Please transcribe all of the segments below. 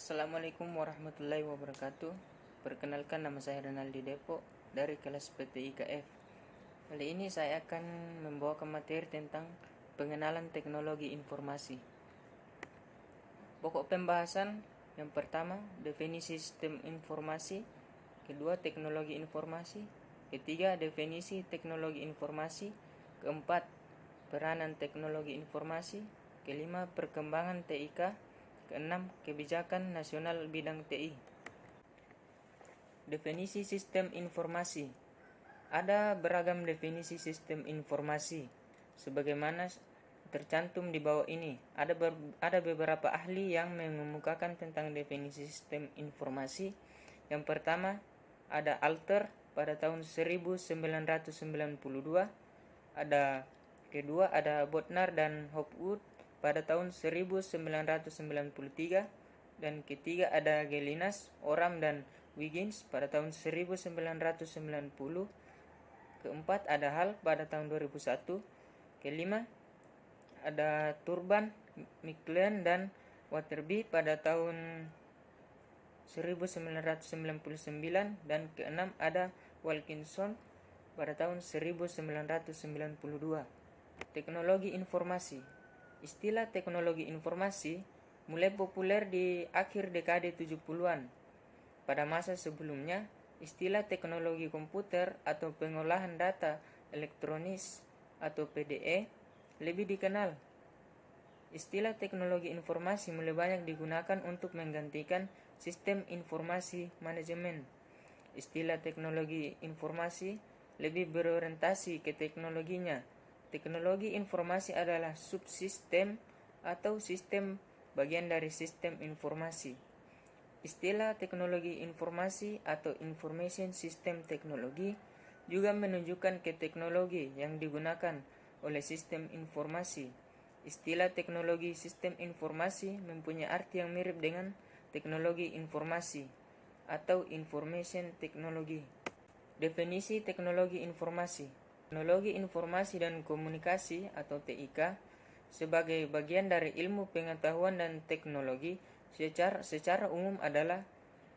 Assalamualaikum warahmatullahi wabarakatuh. Perkenalkan, nama saya Renaldi Depok dari kelas PTIKF. Kali ini saya akan membawakan materi tentang pengenalan teknologi informasi. Pokok pembahasan yang pertama, definisi sistem informasi. Kedua, teknologi informasi. Ketiga, definisi teknologi informasi. Keempat, peranan teknologi informasi. Kelima, perkembangan TIK. Keenam, kebijakan nasional bidang TI. Definisi sistem informasi. Ada beragam definisi sistem informasi, sebagaimana tercantum di bawah ini. Ada beberapa ahli yang mengemukakan tentang definisi sistem informasi. Yang pertama, ada Alter pada tahun 1992. Ada Bodnar dan Hopwood pada tahun 1993, dan ketiga ada Gelinas, Oram dan Wiggins pada tahun 1990. Keempat ada Hall pada tahun 2001. Kelima ada Turban, McLean dan Waterby pada tahun 1999, dan keenam ada Wilkinson pada tahun 1992. Teknologi informasi. Istilah teknologi informasi mulai populer di akhir dekade 70-an. Pada masa sebelumnya, istilah teknologi komputer atau pengolahan data elektronis atau PDE lebih dikenal. Istilah teknologi informasi mulai banyak digunakan untuk menggantikan sistem informasi manajemen. Istilah teknologi informasi lebih berorientasi ke teknologinya. Teknologi informasi adalah subsistem atau sistem bagian dari sistem informasi. Istilah teknologi informasi atau information system technology juga menunjukkan ke teknologi yang digunakan oleh sistem informasi. Istilah teknologi sistem informasi mempunyai arti yang mirip dengan teknologi informasi atau information technology. Definisi teknologi informasi. Teknologi informasi dan komunikasi atau TIK sebagai bagian dari ilmu pengetahuan dan teknologi secara umum adalah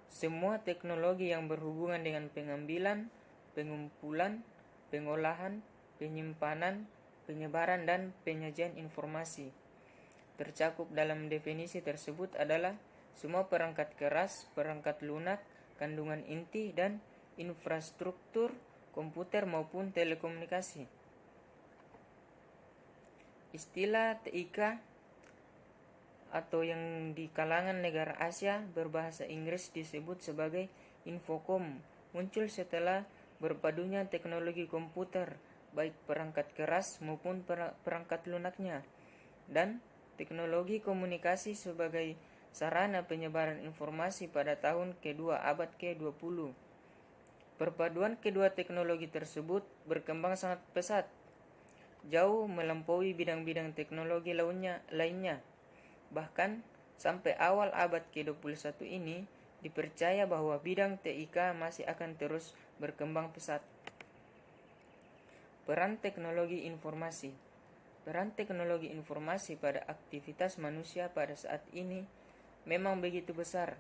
semua teknologi yang berhubungan dengan pengambilan, pengumpulan, pengolahan, penyimpanan, penyebaran, dan penyajian informasi. Tercakup dalam definisi tersebut adalah semua perangkat keras, perangkat lunak, kandungan inti, dan infrastruktur komputer maupun telekomunikasi. Istilah TIK atau yang di kalangan negara Asia berbahasa Inggris disebut sebagai Infocom muncul setelah berpadunya teknologi komputer, baik perangkat keras maupun perangkat lunaknya, dan teknologi komunikasi sebagai sarana penyebaran informasi pada tahun kedua abad ke-20. Perpaduan kedua teknologi tersebut berkembang sangat pesat, jauh melampaui bidang-bidang teknologi lainnya. Bahkan sampai awal abad ke-21 ini dipercaya bahwa bidang TIK masih akan terus berkembang pesat. Peran teknologi informasi. Peran teknologi informasi pada aktivitas manusia pada saat ini memang begitu besar.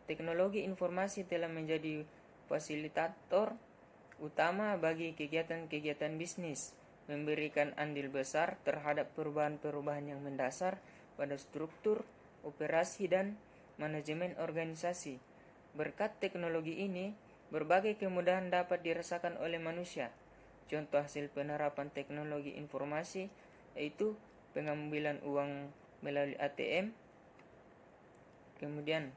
Teknologi informasi telah menjadi fasilitator utama bagi kegiatan-kegiatan bisnis, memberikan andil besar terhadap perubahan-perubahan yang mendasar pada struktur, operasi, dan manajemen organisasi. Berkat teknologi ini, berbagai kemudahan dapat dirasakan oleh manusia. Contoh hasil penerapan teknologi informasi yaitu pengambilan uang melalui ATM, kemudian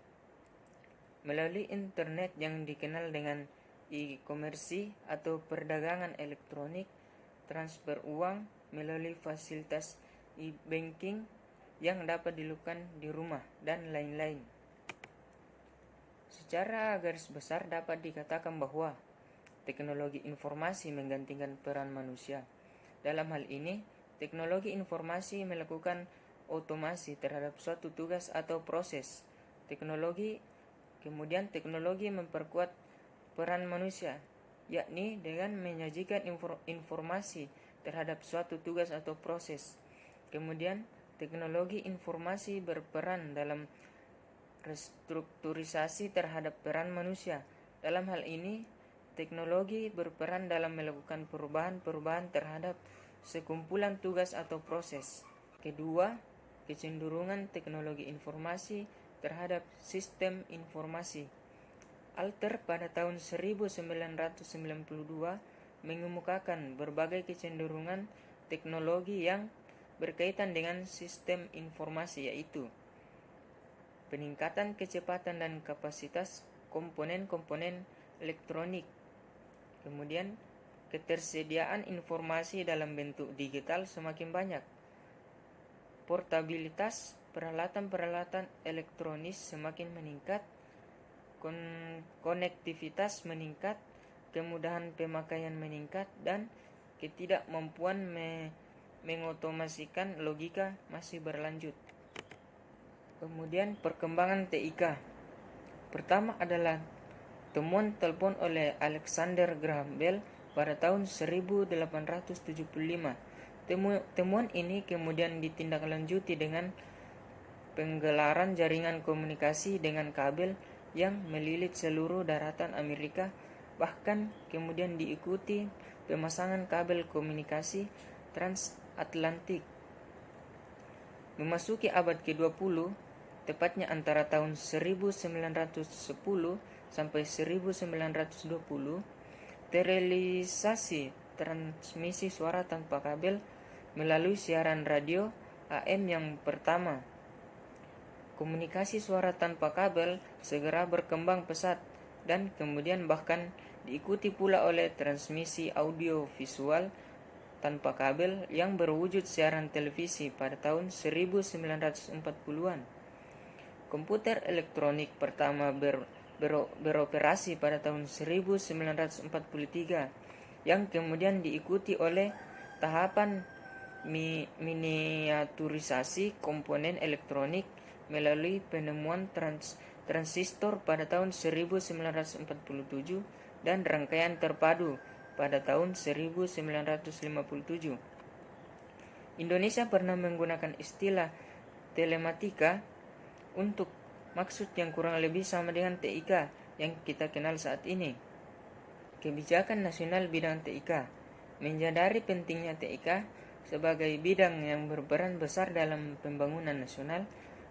melalui internet yang dikenal dengan e-komersi atau perdagangan elektronik, transfer uang melalui fasilitas e-banking yang dapat dilakukan di rumah, dan lain-lain. Secara garis besar dapat dikatakan bahwa teknologi informasi menggantikan peran manusia. Dalam hal ini, teknologi informasi melakukan otomasi terhadap suatu tugas atau proses. Kemudian teknologi memperkuat peran manusia, yakni dengan menyajikan informasi terhadap suatu tugas atau proses. Kemudian teknologi informasi berperan dalam restrukturisasi terhadap peran manusia. Dalam hal ini, teknologi berperan dalam melakukan perubahan-perubahan terhadap sekumpulan tugas atau proses. Kedua, kecenderungan teknologi informasi terhadap sistem informasi. Alter pada tahun 1992 mengemukakan berbagai kecenderungan teknologi yang berkaitan dengan sistem informasi, yaitu peningkatan kecepatan dan kapasitas komponen-komponen elektronik, kemudian ketersediaan informasi dalam bentuk digital semakin banyak, portabilitas peralatan-peralatan elektronis semakin meningkat, konektivitas meningkat, kemudahan pemakaian meningkat, dan ketidakmampuan mengotomasikan logika masih berlanjut. Kemudian perkembangan TIK. Pertama adalah temuan telepon oleh Alexander Graham Bell pada tahun 1875. Temuan ini kemudian ditindaklanjuti dengan penggelaran jaringan komunikasi dengan kabel yang melilit seluruh daratan Amerika, bahkan kemudian diikuti pemasangan kabel komunikasi transatlantik. Memasuki abad ke-20, tepatnya antara tahun 1910 sampai 1920, terrealisasi transmisi suara tanpa kabel melalui siaran radio AM yang pertama. Komunikasi suara tanpa kabel segera berkembang pesat dan kemudian bahkan diikuti pula oleh transmisi audio visual tanpa kabel yang berwujud siaran televisi pada tahun 1940-an. Komputer elektronik pertama beroperasi pada tahun 1943 yang kemudian diikuti oleh tahapan miniaturisasi komponen elektronik melalui penemuan transistor pada tahun 1947 dan rangkaian terpadu pada tahun 1957. Indonesia pernah menggunakan istilah telematika untuk maksud yang kurang lebih sama dengan TIK yang kita kenal saat ini. Kebijakan nasional bidang TIK. Menyadari pentingnya TIK sebagai bidang yang berperan besar dalam pembangunan nasional,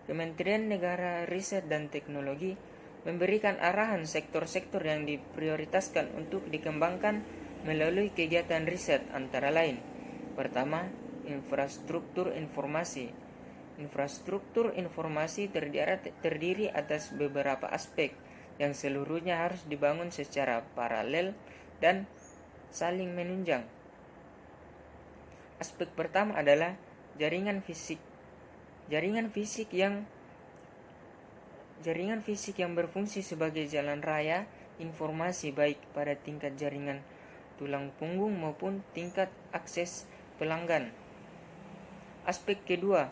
Kementerian Negara Riset dan Teknologi memberikan arahan sektor-sektor yang diprioritaskan untuk dikembangkan melalui kegiatan riset, antara lain. Pertama, infrastruktur informasi. Infrastruktur informasi terdiri atas beberapa aspek yang seluruhnya harus dibangun secara paralel dan saling menunjang. Aspek pertama adalah jaringan fisik. Jaringan fisik yang berfungsi sebagai jalan raya informasi baik pada tingkat jaringan tulang punggung maupun tingkat akses pelanggan. Aspek kedua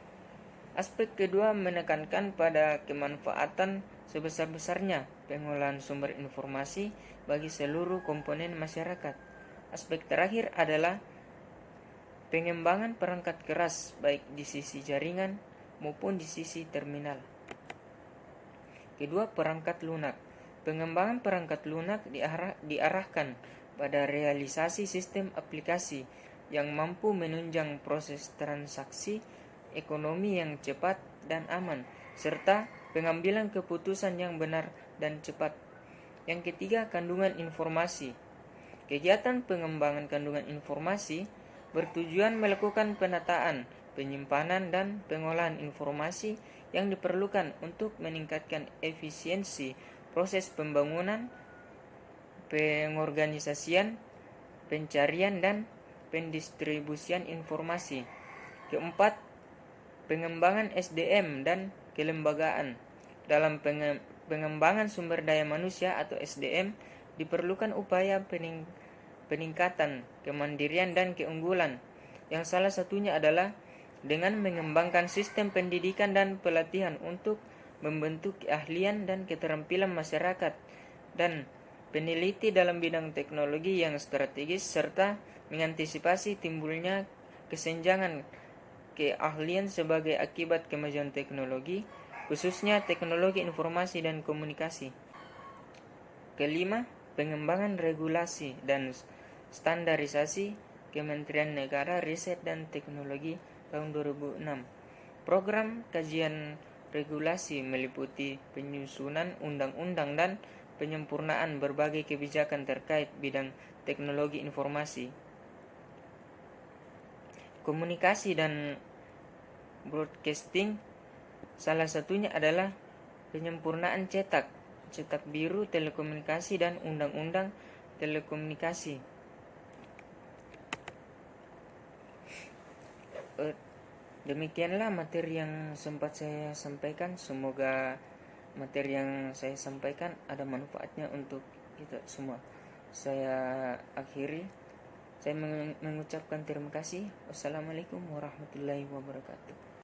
menekankan pada kemanfaatan sebesar-besarnya pengolahan sumber informasi bagi seluruh komponen masyarakat. Aspek terakhir adalah pengembangan perangkat keras baik di sisi jaringan maupun di sisi terminal. Kedua, perangkat lunak. Pengembangan perangkat lunak diarahkan pada realisasi sistem aplikasi yang mampu menunjang proses transaksi ekonomi yang cepat dan aman, serta pengambilan keputusan yang benar dan cepat. Yang ketiga, kandungan informasi. Kegiatan pengembangan kandungan informasi bertujuan melakukan penataan, penyimpanan, dan pengolahan informasi yang diperlukan untuk meningkatkan efisiensi proses pembangunan, pengorganisasian, pencarian, dan pendistribusian informasi. Keempat, pengembangan SDM dan kelembagaan. Dalam pengembangan sumber daya manusia atau SDM diperlukan upaya peningkatan kemandirian dan keunggulan, yang salah satunya adalah dengan mengembangkan sistem pendidikan dan pelatihan untuk membentuk keahlian dan keterampilan masyarakat dan peneliti dalam bidang teknologi yang strategis, serta mengantisipasi timbulnya kesenjangan keahlian sebagai akibat kemajuan teknologi khususnya teknologi informasi dan komunikasi. Kelima, pengembangan regulasi dan standarisasi Kementerian Negara Riset dan Teknologi tahun 2006. Program kajian regulasi meliputi penyusunan undang-undang dan penyempurnaan berbagai kebijakan terkait bidang teknologi informasi, komunikasi dan broadcasting. Salah satunya adalah penyempurnaan cetak biru telekomunikasi dan undang-undang telekomunikasi. Demikianlah materi yang sempat saya sampaikan. Semoga materi yang saya sampaikan ada manfaatnya untuk kita semua. Saya akhiri. Saya mengucapkan terima kasih. Wassalamualaikum warahmatullahi wabarakatuh.